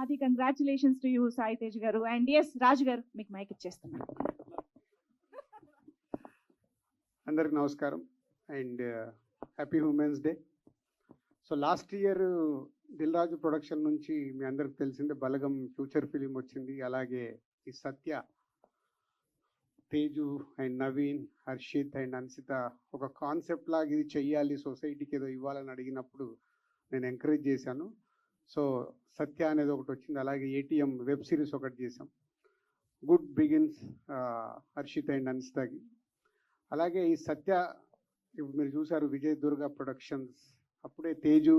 Hearty congratulations to you Sai Tej garu. And yes రాజు గారు మీకు mic ఇచ్చేస్తున్నాను. అందరికి నమస్కారం and happy women's day. So last year Dil Raju production నుంచి మీ అందరికి తెలిసిందే బలగం ఫ్యూచర్ ఫిలిం వచ్చింది. అలాగే ఈ సత్య, తేజు అండ్ నవీన్, హర్షిత్ అండ్ అన్సిత ఒక కాన్సెప్ట్ లాగా ఇది చెయ్యాలి, సొసైటీకి ఏదో ఇవ్వాలని అడిగినప్పుడు నేను ఎంకరేజ్ చేశాను. సో సత్య అనేది ఒకటి వచ్చింది. అలాగే ఏటీఎం వెబ్ సిరీస్ ఒకటి చేసాం. గుడ్ బిగిన్స్ హర్షిత్ అండ్ అన్సితకి. అలాగే ఈ సత్య ఇప్పుడు మీరు చూసారు విజయ్ దుర్గా ప్రొడక్షన్స్. అప్పుడే తేజు,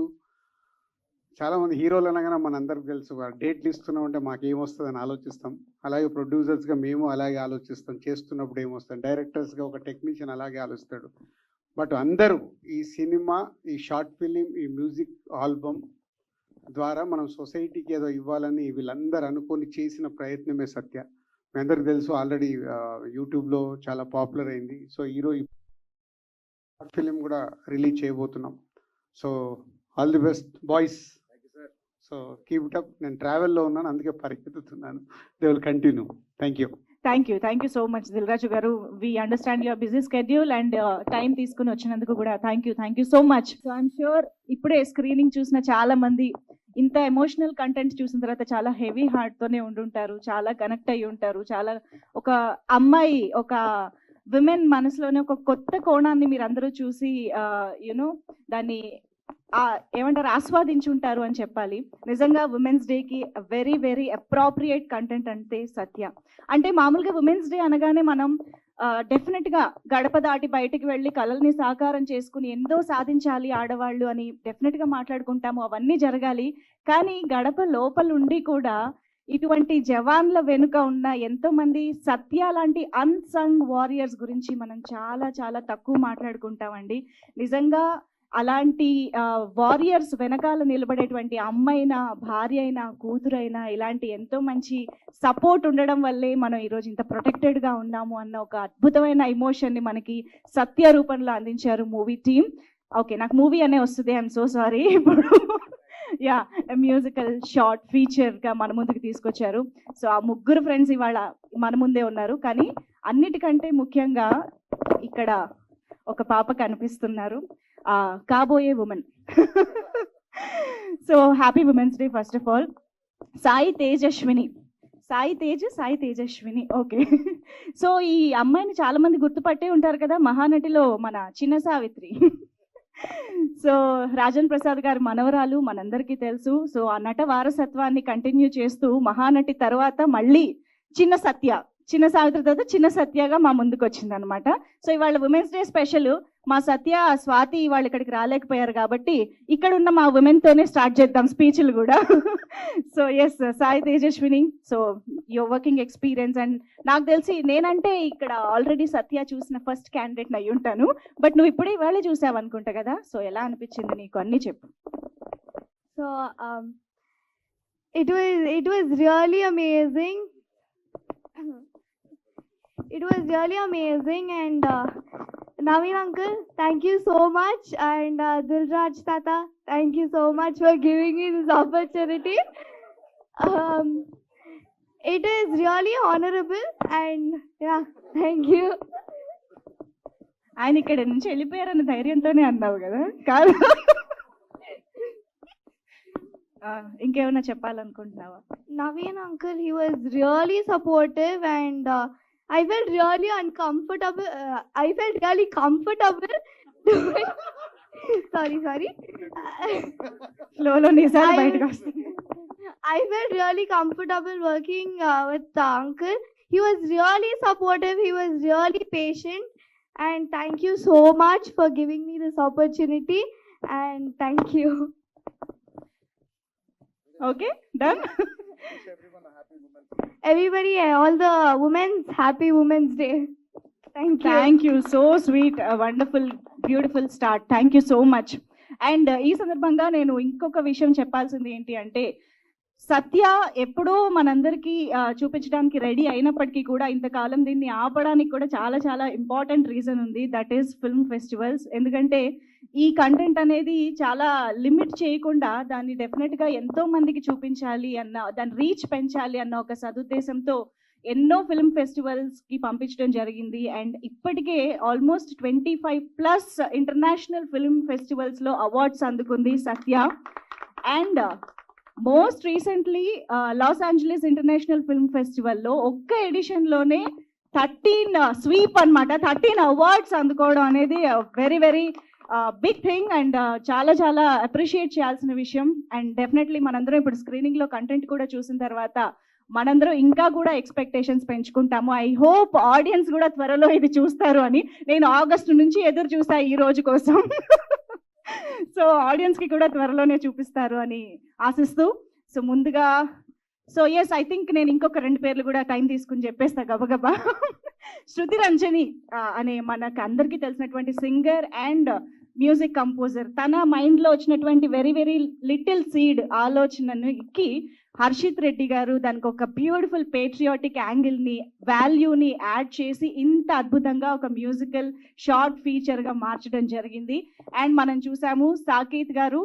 చాలామంది హీరోలు అనగానే మనందరికి తెలుసు డేట్లు ఇస్తున్నాం అంటే మాకు ఏమొస్తుందని ఆలోచిస్తాం. అలాగే ప్రొడ్యూసర్స్గా మేము అలాగే ఆలోచిస్తాం, చేస్తున్నప్పుడు ఏమొస్తాం. డైరెక్టర్స్గా ఒక టెక్నీషియన్ అలాగే ఆలోచిస్తాడు. బట్ అందరూ ఈ సినిమా, ఈ షార్ట్ ఫిలిం, ఈ మ్యూజిక్ ఆల్బమ్ ద్వారా మనం సొసైటీకి ఏదో ఇవ్వాలని వీళ్ళందరూ అనుకొని చేసిన ప్రయత్నమే సత్య. మీ అందరికి తెలుసు ఆల్రెడీ యూట్యూబ్లో చాలా పాపులర్ అయింది. సో ఈరోజు షార్ట్ ఫిలిం కూడా రిలీజ్ చేయబోతున్నాం. So all the best boys. So keep it up. నేను ట్రావెల్లో ఉన్నాను, అందుకే పరిగెత్తుతున్నాను. They will continue. Thank you so much Dil Raju garu. We understand your busy schedule and time తీసుకుని వచ్చినందుకు కూడా thank you so much. So I'm sure ఇప్పుడే స్క్రీనింగ్ చూసిన చాలా మంది ఇంత ఎమోషనల్ కంటెంట్ చూసిన తర్వాత చాలా హెవీ హార్ట్తోనే ఉండుంటారు, చాలా కనెక్ట్ అయ్యి ఉంటారు. చాలా ఒక అమ్మాయి, ఒక విమెన్ మనసులోనే ఒక కొత్త కోణాన్ని మీరు అందరూ చూసి యునో దాన్ని ఏమంటారు ఆస్వాదించుంటారు అని చెప్పాలి. నిజంగా ఉమెన్స్ డేకి వెరీ వెరీ అప్రాప్రియేట్ కంటెంట్ అంటే సత్య. అంటే మామూలుగా ఉమెన్స్ డే అనగానే మనం డెఫినెట్గా గడప దాటి బయటికి వెళ్ళి కలల్ని సాకారం చేసుకుని ఎంతో సాధించాలి ఆడవాళ్ళు అని డెఫినెట్గా మాట్లాడుకుంటాము, అవన్నీ జరగాలి. కానీ గడప లోపలుండి కూడా ఇటువంటి జవాన్ల వెనుక ఉన్న ఎంతో మంది సత్య లాంటి అన్సంగ్ వారియర్స్ గురించి మనం చాలా చాలా తక్కువ మాట్లాడుకుంటామండి. నిజంగా అలాంటి వారియర్స్ వెనకాల నిలబడేటువంటి అమ్మైనా, భార్య అయినా, కూతురైనా ఇలాంటి ఎంతో మంచి సపోర్ట్ ఉండడం వల్లే మనం ఈరోజు ఇంత ప్రొటెక్టెడ్గా ఉన్నాము అన్న ఒక అద్భుతమైన ఎమోషన్ని మనకి సత్య రూపంలో అందించారు మూవీ టీమ్. ఓకే, నాకు మూవీ అనే వస్తుంది, ఐఎమ్ సో సారీ. ఇప్పుడు యా మ్యూజికల్ షార్ట్ ఫీచర్గా మన ముందుకు తీసుకొచ్చారు. సో ఆ ముగ్గురు ఫ్రెండ్స్ ఇవాళ మన ముందే ఉన్నారు. కానీ అన్నిటికంటే ముఖ్యంగా ఇక్కడ ఒక పాప కనిపిస్తున్నారు, కాబోయే women. So happy women's day first of all. Sai Tejaswini. Okay. So ఈ అమ్మాయిని చాలా మంది గుర్తుపట్టే ఉంటారు కదా, మహానటిలో మన చిన్న సావిత్రి. సో రాజన్ ప్రసాద్ గారి మనవరాలు మనందరికీ తెలుసు. సో ఆ నట వారసత్వాన్ని కంటిన్యూ చేస్తూ మహానటి తర్వాత మళ్ళీ చిన్న సావిత్రి తర్వాత చిన్న సత్యగా మా ముందుకు వచ్చింది అనమాట. సో ఇవాళ ఉమెన్స్ డే స్పెషల్. మా సత్య, స్వాతి వాళ్ళు ఇక్కడికి రాలేకపోయారు కాబట్టి ఇక్కడ ఉన్న మా ఉమెన్తోనే స్టార్ట్ చేద్దాం స్పీచ్లు కూడా. So S Sai Tejaswini, so your working experience. And నాకు తెలిసి నేనంటే ఇక్కడ ఆల్రెడీ సత్య చూసిన ఫస్ట్ క్యాండిడేట్ అయ్యి ఉంటాను, బట్ నువ్వు ఇప్పుడే ఇవాళే చూసావు అనుకుంటా కదా. సో ఎలా అనిపించింది నీకు, అన్నీ చెప్పు. So it was really amazing. It was really amazing and Naveen uncle, thank you so much, and Dilraj tata, thank you so much for giving me this opportunity. It is really honorable and yeah, thank you. ఆయన ఇక్కడ నుంచి వెళ్ళిపోయారన్న ధైర్యంతోనే అన్నావు కదా, కాదు ఇంకేమైనా చెప్పాలనుకుంటున్నావా? Naveen uncle, he was really supportive and I felt really uncomfortable. I felt really comfortable doing sorry. Slowly నిజాలు బయటకు వస్తాయి. I felt really comfortable working with the uncle. He was really supportive. He was really patient. And thank you so much for giving me this opportunity. And thank you. Okay, done. Everybody, all the women's happy Women's Day. Thank you. So sweet, wonderful, beautiful start. Thank you so much. And ఈ సందర్భంగా నేను ఇంకొక విషయం చెప్పాల్సింది ఏంటి అంటే సత్య ఎప్పుడో మనందరికీ చూపించడానికి రెడీ అయినప్పటికీ కూడా ఇంతకాలం దీన్ని ఆపడానికి కూడా చాలా చాలా ఇంపార్టెంట్ రీజన్ ఉంది. That is film festivals. ఎందుకంటే ఈ కంటెంట్ అనేది చాలా లిమిట్ చేయకుండా దాన్ని డెఫినెట్గా ఎంతో మందికి చూపించాలి అన్న, దాని రీచ్ పెంచాలి అన్న ఒక సదుద్దేశంతో ఎన్నో ఫిల్మ్ ఫెస్టివల్స్కి పంపించడం జరిగింది. అండ్ ఇప్పటికే ఆల్మోస్ట్ 25+ ఇంటర్నేషనల్ ఫిల్మ్ ఫెస్టివల్స్లో అవార్డ్స్ అందుకుంది Satya. And most recently Los Angeles international film ఫెస్టివల్లో ఒక్క ఎడిషన్లోనే 13 స్వీప్ అనమాట, 13 అవార్డ్స్ అందుకోవడం అనేది very very big thing and చాలా చాలా అప్రిషియేట్ చేయాల్సిన విషయం. అండ్ డెఫినెట్లీ మనందరం ఇప్పుడు స్క్రీనింగ్లో కంటెంట్ కూడా చూసిన తర్వాత మనందరం ఇంకా కూడా ఎక్స్పెక్టేషన్స్ పెంచుకుంటాము. ఐ హోప్ ఆడియన్స్ కూడా త్వరలో ఇది చూస్తారు అని. నేను ఆగస్టు నుంచి ఎదురు చూసా ఈ రోజు కోసం. సో ఆడియన్స్కి కూడా త్వరలోనే చూపిస్తారు అని ఆశిస్తూ, సో ముందుగా ఎస్ ఐ థింక్ నేను ఇంకొక 2 పేర్లు కూడా టైం తీసుకుని చెప్పేస్తా గబగబా. శృతి రంజని అనే మనకు అందరికీ తెలిసినటువంటి సింగర్ అండ్ మ్యూజిక్ కంపోజర్, తన మైండ్లో వచ్చినటువంటి వెరీ వెరీ లిటిల్ సీడ్ ఆలోచనను ఇక్కి హర్షిత్ రెడ్డి గారు దానికి ఒక బ్యూటిఫుల్ పేట్రియాటిక్ యాంగిల్ని, వాల్యూని యాడ్ చేసి ఇంత అద్భుతంగా ఒక మ్యూజికల్ షార్ట్ ఫీచర్గా మార్చడం జరిగింది. అండ్ మనం చూసాము సాకేత్ గారు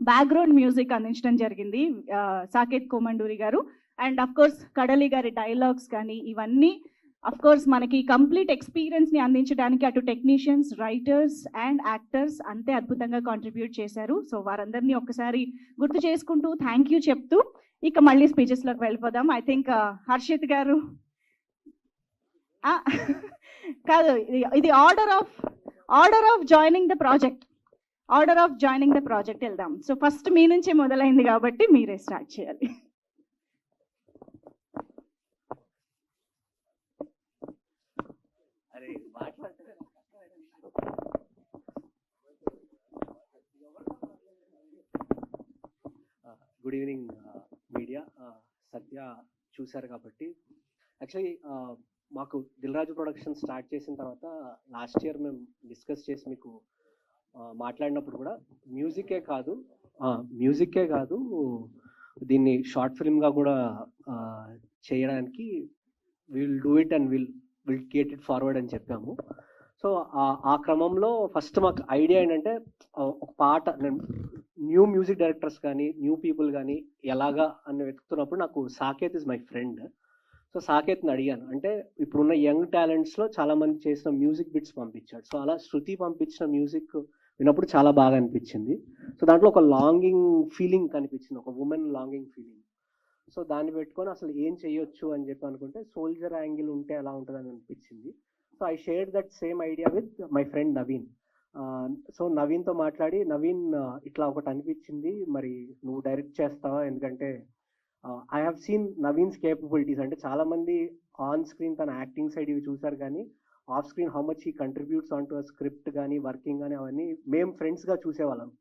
బ్యాక్గ్రౌండ్ మ్యూజిక్ అందించడం జరిగింది, సాకేత్ కోమండూరి గారు. అండ్ అఫ్ కోర్స్ కడలి గారి డైలాగ్స్ కానీ ఇవన్నీ అఫ్ కోర్స్ మనకి కంప్లీట్ ఎక్స్పీరియన్స్ని అందించడానికి అటు టెక్నీషియన్స్, రైటర్స్ అండ్ యాక్టర్స్ అంతే అద్భుతంగా కాంట్రిబ్యూట్ చేశారు. సో వారందరినీ ఒక్కసారి గుర్తు చేసుకుంటూ థ్యాంక్ యూ చెప్తూ ఇక మళ్ళీ స్పీచెస్లోకి వెళ్ళిపోదాం. ఐ థింక్ హర్షిత్ గారు కాదు, ఇది order of joining the project వెళ్దాం. సో ఫస్ట్ మీ నుంచే మొదలైంది కాబట్టి మీరే స్టార్ట్ చేయాలి. Good evening media. సత్య చూశారు కాబట్టి యాక్చువల్లీ మాకు దిల్ రాజు ప్రొడక్షన్ స్టార్ట్ చేసిన తర్వాత లాస్ట్ ఇయర్ మేము డిస్కస్ చేసి మీకు మాట్లాడినప్పుడు కూడా మ్యూజికే కాదు దీన్ని షార్ట్ ఫిల్మ్గా కూడా చేయడానికి will do it and will get it forward అని చెప్పాము. సో ఆ క్రమంలో ఫస్ట్ మాకు ఐడియా ఏంటంటే ఒక పాట, న్యూ మ్యూజిక్ డైరెక్టర్స్ కానీ న్యూ పీపుల్ కానీ ఎలాగా అని వెతుకుతున్నప్పుడు నాకు Saketh is my friend. So సాకేత్ని అడిగాను, అంటే ఇప్పుడున్న యంగ్ టాలెంట్స్లో చాలామంది చేసిన మ్యూజిక్ బిట్స్ పంపించాడు. సో అలా శృతి పంపించిన మ్యూజిక్ విన్నప్పుడు చాలా బాగా అనిపించింది. సో దాంట్లో ఒక లాంగింగ్ ఫీలింగ్ కనిపించింది, ఒక ఉమెన్ లాంగింగ్ ఫీలింగ్. సో దాన్ని పెట్టుకొని అసలు ఏం చేయొచ్చు అని చెప్పి అనుకుంటే సోల్జర్ యాంగిల్ ఉంటే ఎలా ఉంటుందని అనిపించింది. So I share that same idea with my friend Naveen. So నవీన్తో మాట్లాడి, నవీన్ ఇట్లా ఒకటి అనిపించింది, మరి నువ్వు డైరెక్ట్ చేస్తావా? ఎందుకంటే I have seen Naveen's capabilities. అంటే చాలామంది ఆన్ స్క్రీన్ తన యాక్టింగ్ సైడ్ ఇవి చూసారు, కానీ off screen how much he contributes on to a script కానీ వర్కింగ్ కానీ అవన్నీ మేము ఫ్రెండ్స్గా చూసేవాళ్ళం.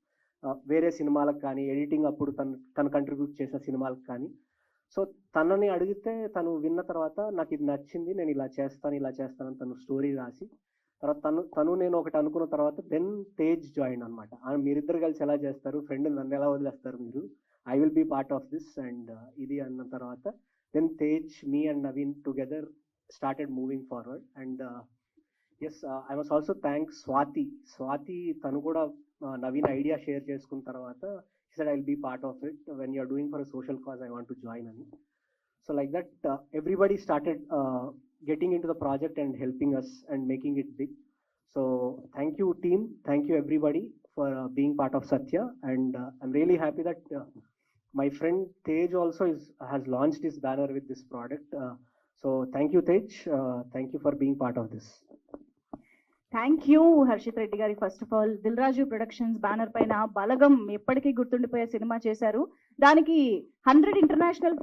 వేరే సినిమాలకు కానీ ఎడిటింగ్ అప్పుడు తను కంట్రిబ్యూట్ చేసిన సినిమాలకు కానీ. సో తనని అడిగితే తను విన్న తర్వాత నాకు ఇది నచ్చింది, నేను ఇలా చేస్తానని తను స్టోరీ రాసి తర్వాత తను నేను ఒకటి అనుకున్న తర్వాత దెన్ తేజ్ జాయిన్ అనమాట. మీరిద్దరు కలిసి ఎలా చేస్తారు, ఫ్రెండ్ నన్ను ఎలా వదిలేస్తారు మీరు, I will be part of this and ఇది అన్న తర్వాత then Tej, me and Naveen together started moving forward. And yes, I must also thank Swathi. తను కూడా నవీన్ ఐడియా షేర్ చేసుకున్న తర్వాత he said I'll be part of it, when you're doing for a social cause I want to join ani. So like that everybody started getting into the project and helping us and making it big. So thank you team, thank you everybody for being part of Satya. And I'm really happy that my friend Tej also has launched his banner with this product. So thank you Tej, thank you for being part of this. Thank you Harshith Reddy గారి. First of all Dil Raju productions banner పైన బలగం ఎప్పటికీ గుర్తుండిపోయే cinema చేశారు. దానికి 100 international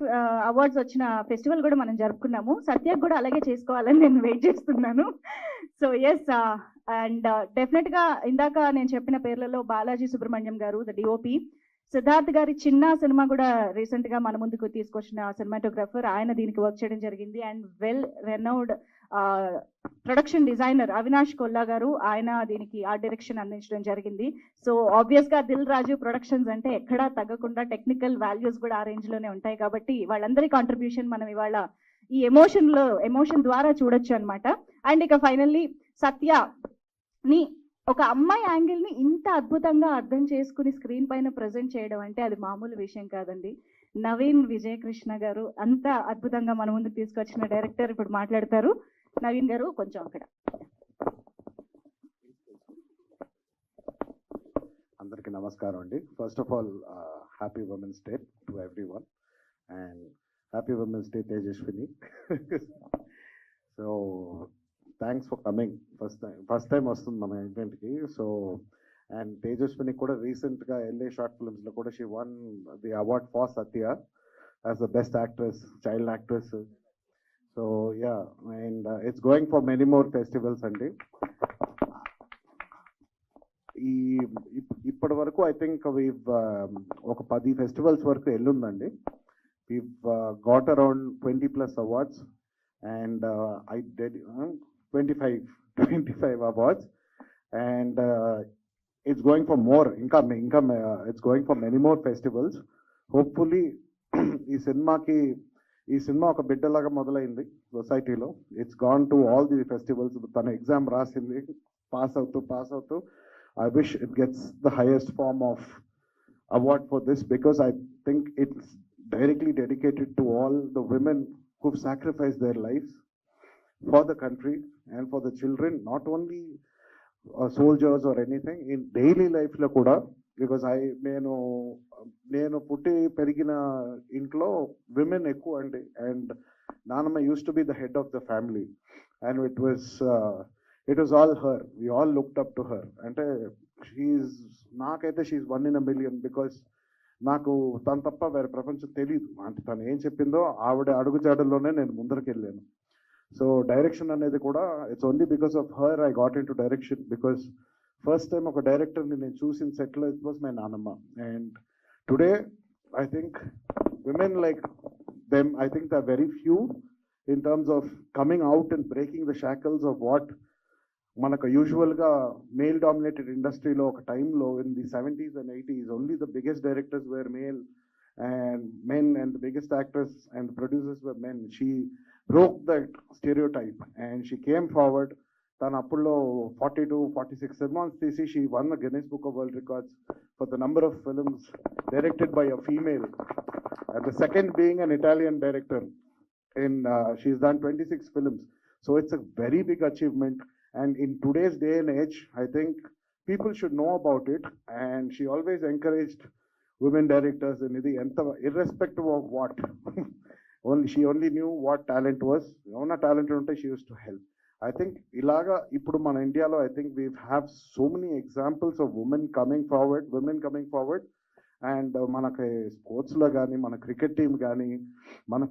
awards వచ్చిన festival కూడా మనం జరుపుకున్నాము. సత్యకు కూడా అలాగే చేసుకోవాలని నేను వెయిట్ చేస్తున్నాను. సో ఎస్, అండ్ డెఫినెట్గా ఇందాక నేను చెప్పిన పేర్లలో బాలాజీ సుబ్రహ్మణ్యం గారు ద డిఓపి, సిద్ధార్థ్ గారి చిన్న సినిమా కూడా రీసెంట్ గా మన ముందుకు తీసుకొచ్చిన సినిమాటోగ్రఫర్, ఆయన దీనికి వర్క్ చేయడం జరిగింది. And well renowned production designer Avinash Kolla గారు, ఆయన దీనికి ఆర్ట్ డైరెక్షన్ అందించడం జరిగింది. సో ఆబ్వియస్ గా దిల్ రాజు ప్రొడక్షన్స్ అంటే ఎక్కడా తగ్గకుండా టెక్నికల్ వాల్యూస్ కూడా ఆ రేంజ్ లోనే ఉంటాయి. కాబట్టి వాళ్ళందరి కాంట్రిబ్యూషన్ మనం ఇవాళ ఈ ఎమోషన్ ద్వారా చూడొచ్చు అనమాట. అండ్ ఇక ఫైనల్లీ సత్యని ఒక అమ్మాయి యాంగిల్ ని ఇంత అద్భుతంగా అర్థం చేసుకుని స్క్రీన్ పైన ప్రజెంట్ చేయడం అంటే అది మామూలు విషయం కాదండి. నవీన్ విజయకృష్ణ గారు అంత అద్భుతంగా మన ముందుకు తీసుకొచ్చిన డైరెక్టర్ ఇప్పుడు మాట్లాడతారు. నవీన్ గారు కొంచెం అక్కడ. అందరికీ నమస్కారం అండి. First of all happy women's day to everyone and happy women's day Tejaswini. So thanks for coming. First time వస్తుంది మన ఈవెంట్కి. సో అండ్ తేజస్విని కూడా రీసెంట్గా ఎల్ఏ షార్ట్ ఫిల్మ్స్లో కూడా she won the award for Satya as the best actress, child actress. So yeah, and it's going for many more festivals అండి. ఇప్పటి వరకు ఐ థింక్ ఒక 10 ఫెస్టివల్స్ వరకు వెళ్ళుందండి. We've got around 20+ awards and I did 25 awards and it's going for more. It's going for many more festivals. Hopefully ఈ cinema ఒక బిడ్డలాగా మొదలైంది సొసైటీలో. It's gone to all the festivals. తన ఎగ్జామ్ రాసింది, పాస్ అవుతూ I wish it gets the highest form of award for this, because I think it's directly dedicated to all the women who've sacrificed their lives for the country and for the children, not only soldiers or anything, in daily life lo kuda. Because నేను పుట్టి పెరిగిన ఇంట్లో women ఎక్కువ అండి, and నానమ్మ used to be the head of the family and it was all her. We all looked up to her. అంటే నాకైతే she 1 in a million, because నాకు తను తప్ప వేరే ప్రపంచం తెలియదు. అంటే తను ఏం చెప్పిందో ఆవిడ అడుగుజాడల్లోనే నేను ముందరికి వెళ్ళాను. సో డైరెక్షన్ అనేది కూడా it's only because of her I got in to direction. Because first time ఒక డైరెక్టర్ని నేను చూసిన సెట్లో ఇట్ వాస్ మై నానమ్మ. And today I think women like them, I think they are very few in terms of coming out and breaking the shackles of what మనకు యూజువల్గా male dominated ఇండస్ట్రీలో ఒక టైంలో in the 70s and 80s only the biggest directors were male and men and the biggest actors and the producers were men. She broke that stereotype and she came forward. తను అప్పుల్లో 42-46 cinemas తీసి she won the Guinness Book of World Records for the number of films directed by a female, and the second being an Italian director. She's done 26 films. So it's a very big achievement. And in today's day and age, I think people should know about it. And she always encouraged women directors in irrespective of what. She only knew what talent was. Ona talent unte she used to help. I think ilaga ippudu mana India lo I think we have so many examples of women coming forward. And మనకి స్పోర్ట్స్లో కానీ, మన cricket team కానీ, మన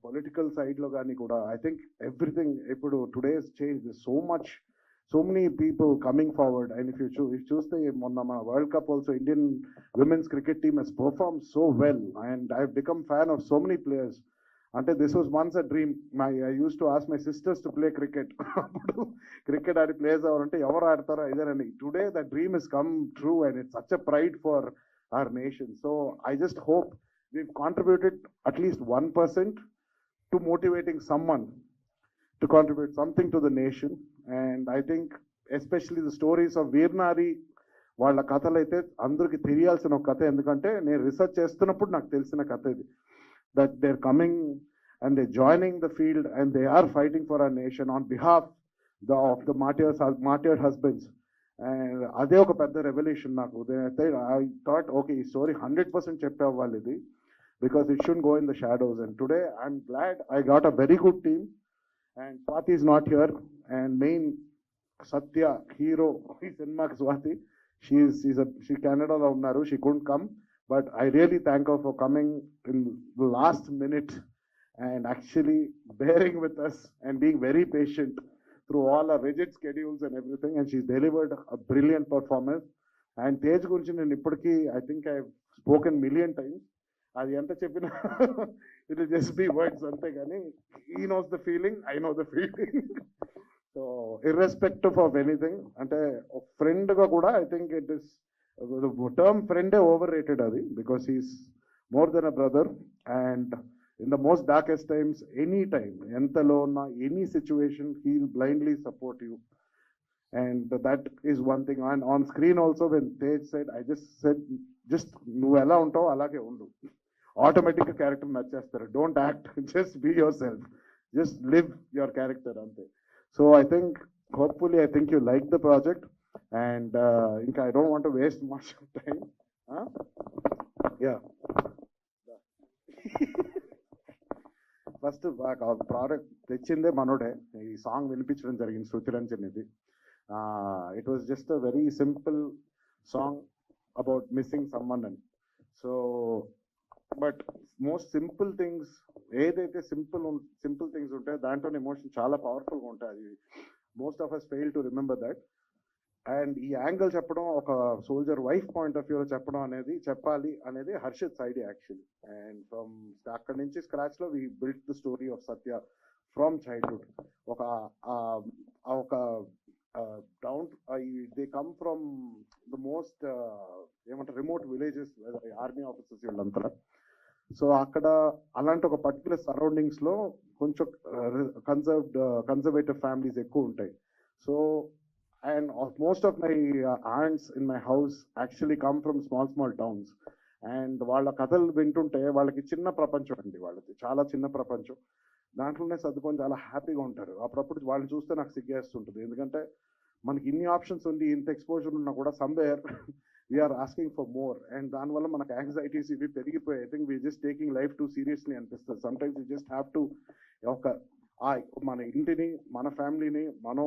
political సైడ్లో కానీ కూడా I think everything ఇప్పుడు today's change so many people coming forward. And if చూస్తే మొన్న మన world cup also Indian women's cricket team has perform so well and I become fan of so many players. అంటే this was once a dream. I use to ask my sisters to play cricket. అప్పుడు cricket ఆడి players ఎవరంటే ఎవరు ఆడతారో ఇదేనండి. Today the dream is come true and it's such a pride for our nation. So I just hope we've contributed at least 1% to motivating someone to contribute something to the nation. And I think especially the stories of Veernari, వాళ్ళ కథలు అయితే అందరికి తెలియాల్సిన ఒక కథ. ఎందుకంటే నేను research చేస్తున్నప్పుడు నాకు తెలిసిన కథ ఇది, that they're coming and they're joining the field and they are fighting for our nation on behalf of the martyred husbands. And అదే ఒక పెద్ద రెవల్యూషన్ నాకు. ఐ థాట్ ఓకే, ఈ స్టోరీ 100% చెప్పేవ్వాలి ఇది, because it should go in the shadows. And today I'm glad I got a very good team. And Swathi is not here. And main Satya hero ఈ సినిమాకి Swathi, she కెనడాలో ఉన్నారు, she couldn't come, but I really thank her for coming in the last minute and actually bearing with us and being very patient through all our rigid schedules and everything, and she's delivered a brilliant performance. And Tej gurinchi nenu ippudiki I think I've spoken million times. అది ఎంత చెప్పినా it will just be words అంతే, కానీ he knows the feeling, I know the feeling. So irrespective of anything, అంటే ఫ్రెండ్గా కూడా I think it is term ఫ్రెండే over rated అది, because he's more than a brother. And in the most darkest times, any time, entalo uన్నా, any situation, he'll blindly support you. And that is one thing. And on screen also, when Tej said, I just said, just nu ela untao alage undu, automatic character nachestaru. Don't act, just be yourself, just live your character ante. So I think, hopefully, I think you like the project. And I don't want to waste much time. Yeah. First product తెచ్చిందే మనోడే, ఈ song వినిపించడం జరిగింది శృతిరంజన్ ఇది. It was just a very simple song about missing someone అని. So but most simple things, ఏదైతే simple things ఉంటాయో దాంట్లోనే ఎమోషన్ చాలా పవర్ఫుల్గా ఉంటాయి. అది most of us fail to remember that. And ఈ యాంగిల్ చెప్పడం, ఒక సోల్జర్ వైఫ్ పాయింట్ ఆఫ్ వ్యూలో చెప్పడం అనేది, చెప్పాలి అనేది Harshith's idea actually. And from అక్కడి నుంచి స్క్రాచ్లో we built the story of Satya from childhood. ఒక down, they come from the most ఏమంటారు రిమోట్ విలేజెస్, ఆర్మీ ఆఫీసర్స్ వీళ్ళంతా. సో అక్కడ అలాంటి ఒక పర్టికులర్ సరౌండింగ్స్లో కొంచెం కన్జర్వేటివ్ ఫ్యామిలీస్ ఎక్కువ ఉంటాయి. So and most of my aunts in my house actually come from small towns. And వాళ్ళ కథలు వింటుంటే వాళ్ళకి చిన్న ప్రపంచం అండి, వాళ్ళకి చాలా చిన్న ప్రపంచం, దాంట్లోనే సర్దుకొని చాలా హ్యాపీగా ఉంటారు. అప్పుడప్పుడు వాళ్ళని చూస్తే నాకు సిగ్గేస్తుంటుంది, ఎందుకంటే మనకి ఇన్ని ఆప్షన్స్ ఉంది, ఇంత ఎక్స్పోజర్ ఉన్నా కూడా somewhere we're asking for more. And దానివల్ల మనకు యాంగ్జైటీస్ ఇవి పెరిగిపోయాయి. I think we just taking life too seriously అనిపిస్తుంది. Sometimes you just have to మన ఇంటిని, మన ఫ్యామిలీని మనం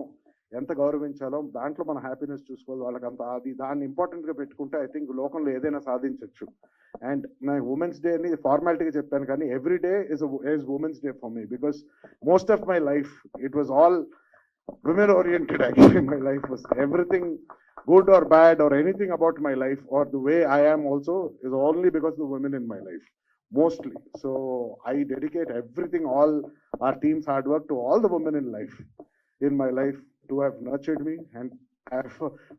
ఎంత గౌరవించాలో దాంట్లో మన హ్యాపీనెస్ చూసుకోవాలి. వాళ్ళకంత దాన్ని ఇంపార్టెంట్గా పెట్టుకుంటే ఐ థింక్ లోకంలో ఏదైనా సాధించవచ్చు. అండ్ నా ఉమెన్స్ డే అని ఫార్మాలిటీగా చెప్పాను, కానీ every day is women's day for me, because most of my life it was all women oriented. Actually my life was everything good or bad or anything about my life or the way I am also is only because of the women in my life mostly. So I dedicate everything, all our team's hard work, to all the women in life, in my life, who have nurtured me and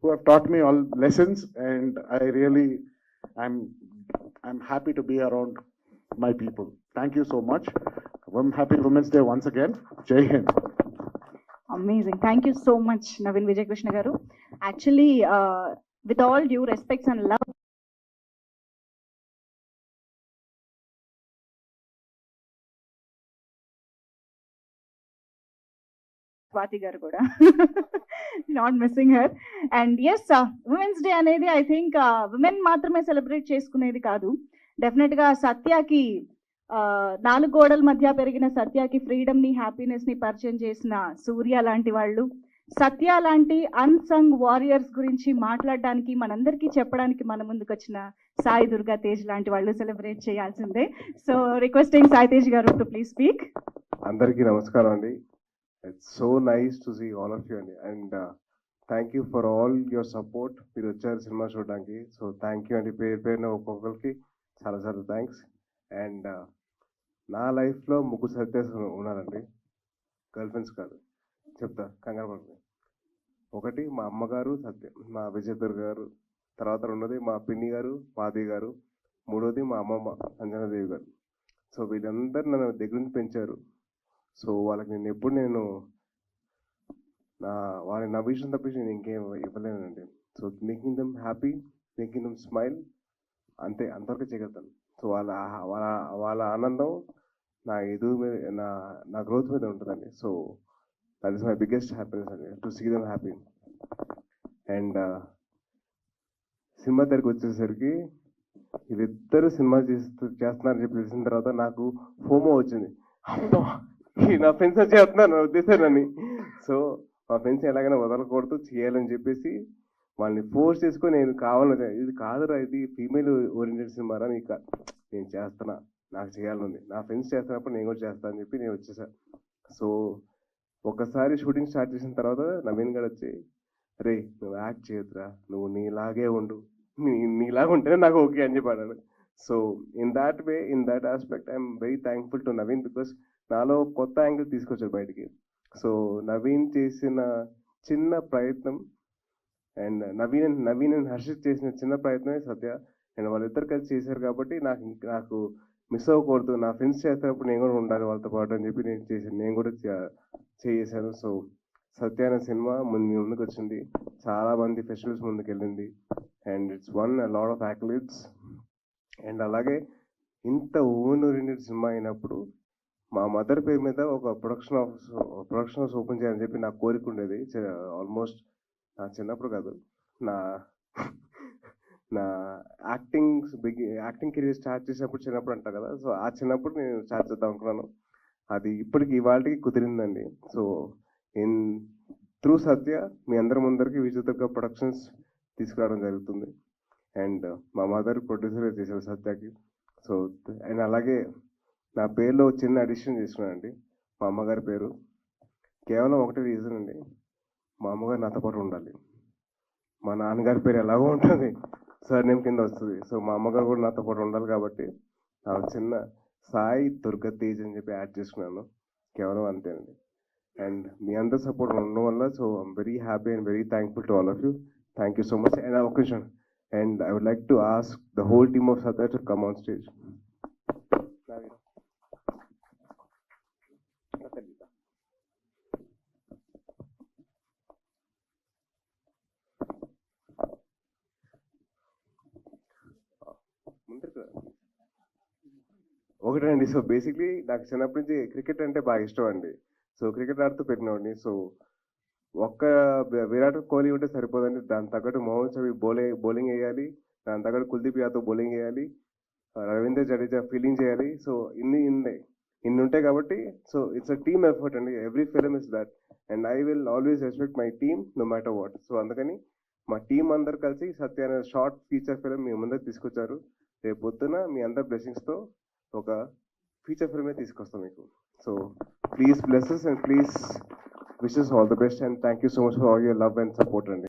who have taught me all lessons. And I really, I'm happy to be around my people. Thank you so much. Happy Women's Day once again. Jai Hind. Amazing. Thank you so much, Naveen Vijay Krishna garu. Actually, with all due respects and love, Swati garu kuda not missing her. And yes, Women's Day అనేది I think women మాత్రమే celebrate చేసుకునేది కాదు. Definite గా సత్యకి, 4 గోడల మధ్య పెరిగిన సత్యకి freedom ని, happiness ని పరిచయం చేసిన సూర్య లాంటి వాళ్ళు, సత్య లాంటి అన్సంగ్ వారియర్స్ గురించి మాట్లాడడానికి, మనందరికీ చెప్పడానికి మన ముందుకు వచ్చిన సాయి దుర్గా తేజ్ లాంటి వాళ్ళు సెలబ్రేట్ చేయాల్సిందే. సో రిక్వెస్టింగ్ సాయి తేజ్ గారు టు ప్లీజ్ స్పీక్. అందరికీ నమస్కారం అండి. It's so nice to see all of you అండి. And thank you for all your support. మీరు వచ్చారు సినిమా చూడడానికి, సో థ్యాంక్ యూ అండి. పేరున ఒక్కొక్కరికి చాలా చాలా థ్యాంక్స్. అండ్ నా లైఫ్లో 3 సత్యాస్ ఉన్నారండి, గర్ల్ ఫ్రెండ్స్ కాదు, చెప్తా కంగారు పడుతుంది. ఒకటి మా అమ్మగారు సత్య, మా విజయదుర్గ గారు. తర్వాత రెండోది మా పిన్ని గారు మాధవి గారు. మూడోది మా అమ్మమ్మ అంజనాదేవి గారు. సో వీళ్ళందరూ నన్ను దగ్గర నుంచి పెంచారు. సో వాళ్ళకి నేను ఎప్పుడు వాళ్ళని నవ్వించడం తప్పించి నేను ఇంకేం ఇవ్వలేనండి. So making them happy, making them smile, అంతే, అంతవరకు చేయగలుగుతాను. సో వాళ్ళ ఆనందం నా ఎదుగు మీద, నా గ్రోత్ మీద ఉంటుందండి. So that is my biggest happiness అండి, to see them happy. And cinema దగ్గరికి వచ్చేసరికి వీళ్ళిద్దరు సినిమా చేస్తున్నారని చెప్పి తెలిసిన తర్వాత నాకు ఫోమో వచ్చింది. నా ఫ్రెండ్స్ చేస్తున్నారు ఉద్దేశానని. సో మా ఫ్రెండ్స్ ఎలాగైనా వదలకూడదు, చేయాలని చెప్పేసి వాళ్ళని ఫోర్స్ చేసుకొని, నేను కావాలని, ఇది కాదురా, ఇది ఫీమేల్ ఓరియంటెడ్ సినిమారా, నేను చేస్తున్నా, నాకు చేయాలని, నా ఫ్రెండ్స్ చేస్తున్నప్పుడు నేను కూడా చేస్తాను అని చెప్పి నేను వచ్చేసాను. సో ఒకసారి షూటింగ్ స్టార్ట్ చేసిన తర్వాత నవీన్ గారు వచ్చి, రే నువ్వు యాక్ట్ చేయొద్దురా, నువ్వు నీలాగే ఉండు, నీలాగా ఉంటేనే నాకు ఓకే అని చెప్పి అన్నాడు. So in that way, in that aspect I'm very thankful to Naveen, because నాలో కొత్త యాంగిల్ తీసుకొచ్చాడు బయటికి. సో నవీన్ చేసిన చిన్న ప్రయత్నం అండ్ నవీన్ అండ్ హర్షిత్ చేసిన చిన్న ప్రయత్నమే సత్య, అండ్ వాళ్ళిద్దరు కలిసి చేశారు కాబట్టి నాకు మిస్ అవ్వకూడదు, నా ఫ్రెండ్స్ చేస్తున్నప్పుడు నేను కూడా ఉండాలి వాళ్ళతో పాటు అని చెప్పి నేను కూడా చేశాను. సో సత్య అనే సినిమా మీ ముందుకు వచ్చింది, చాలా మంది ఫెస్టివల్స్ ముందుకు వెళ్ళింది, and it's won lot of accolades. And అలాగే ఇంత ఓన్ ఓరియంటెడ్ సినిమా అయినప్పుడు మా మదర్ పేరు మీద ఒక ప్రొడక్షన్ హౌస్ ఓపెన్ చేయాలని చెప్పి నాకు కోరిక ఉండేది. ఆల్మోస్ట్ నా చిన్నప్పుడు కాదు, నా నా యాక్టింగ్ కెరీర్ స్టార్ట్ చేసినప్పుడు చిన్నప్పుడు అంటా కదా, సో ఆ చిన్నప్పుడు నేను స్టార్ట్ చేద్దాం అనుకున్నాను. అది ఇవాళకి కుదిరిందండి. సో త్రూ సత్య మీ అందరి ముందరికి విజయదుర్గ ప్రొడక్షన్స్ తీసుకురావడం జరుగుతుంది. అండ్ మా మదర్ ప్రొడ్యూసర్ చేశారు సత్యకి. సో అండ్ అలాగే నా పేరులో చిన్న అడిషన్ చేసుకున్నానండి, మా అమ్మగారి పేరు. కేవలం ఒకటే రీజన్ అండి, మా అమ్మగారు నాతో పాటు ఉండాలి. మా నాన్నగారి పేరు ఎలాగో ఉంటుంది, సర్నేమ్ కింద వస్తుంది. సో మా అమ్మగారు కూడా నాతో పాటు ఉండాలి కాబట్టి నా చిన్న సాయి దుర్గా తేజ్ అని చెప్పి యాడ్ చేసుకున్నాను, కేవలం అంతేనండి. అండ్ మీ అందరి సపోర్ట్ ఉండడం వల్ల so I'm very happy and very thankful to all of you. Thank you so much. And ఒక నిమిషం, and I would like to ask the whole team of Satya to come on stage. ఒకటండి, so basically నాకు చిన్నప్పటి నుంచి cricket అంటే బాగా ఇష్టం అండి. సో క్రికెట్ ఆడుతూ పెరిగినవాడిని. సో ఒక్క విరాట్ కోహ్లీ ఉంటే సరిపోదండి, దాని తగ్గట్టు మొహమ్మద్ షమి బౌలింగ్ వేయాలి, దాని తగ్గట్టు కుల్దీప్ యాదవ్ బౌలింగ్ వేయాలి, రవీంద్ర జడేజా ఫీల్డింగ్ చేయాలి. సో ఇన్ని ఉంటాయి కాబట్టి so it's a team effort అండి. Every film is that, and I will always respect my team no matter what. So అందుకని మా టీం అందరు కలిసి సత్య అనే షార్ట్ ఫీచర్ ఫిలిం మీ ముందర తీసుకొచ్చారు. రేపు పొద్దున మీ అందరి బ్లెస్సింగ్స్తో ఒక ఫీచర్ ఫిల్మే తీసుకొస్తాం మీకు. So please bless us and please wish us all the best, and thank you so much for all your love and support అండి.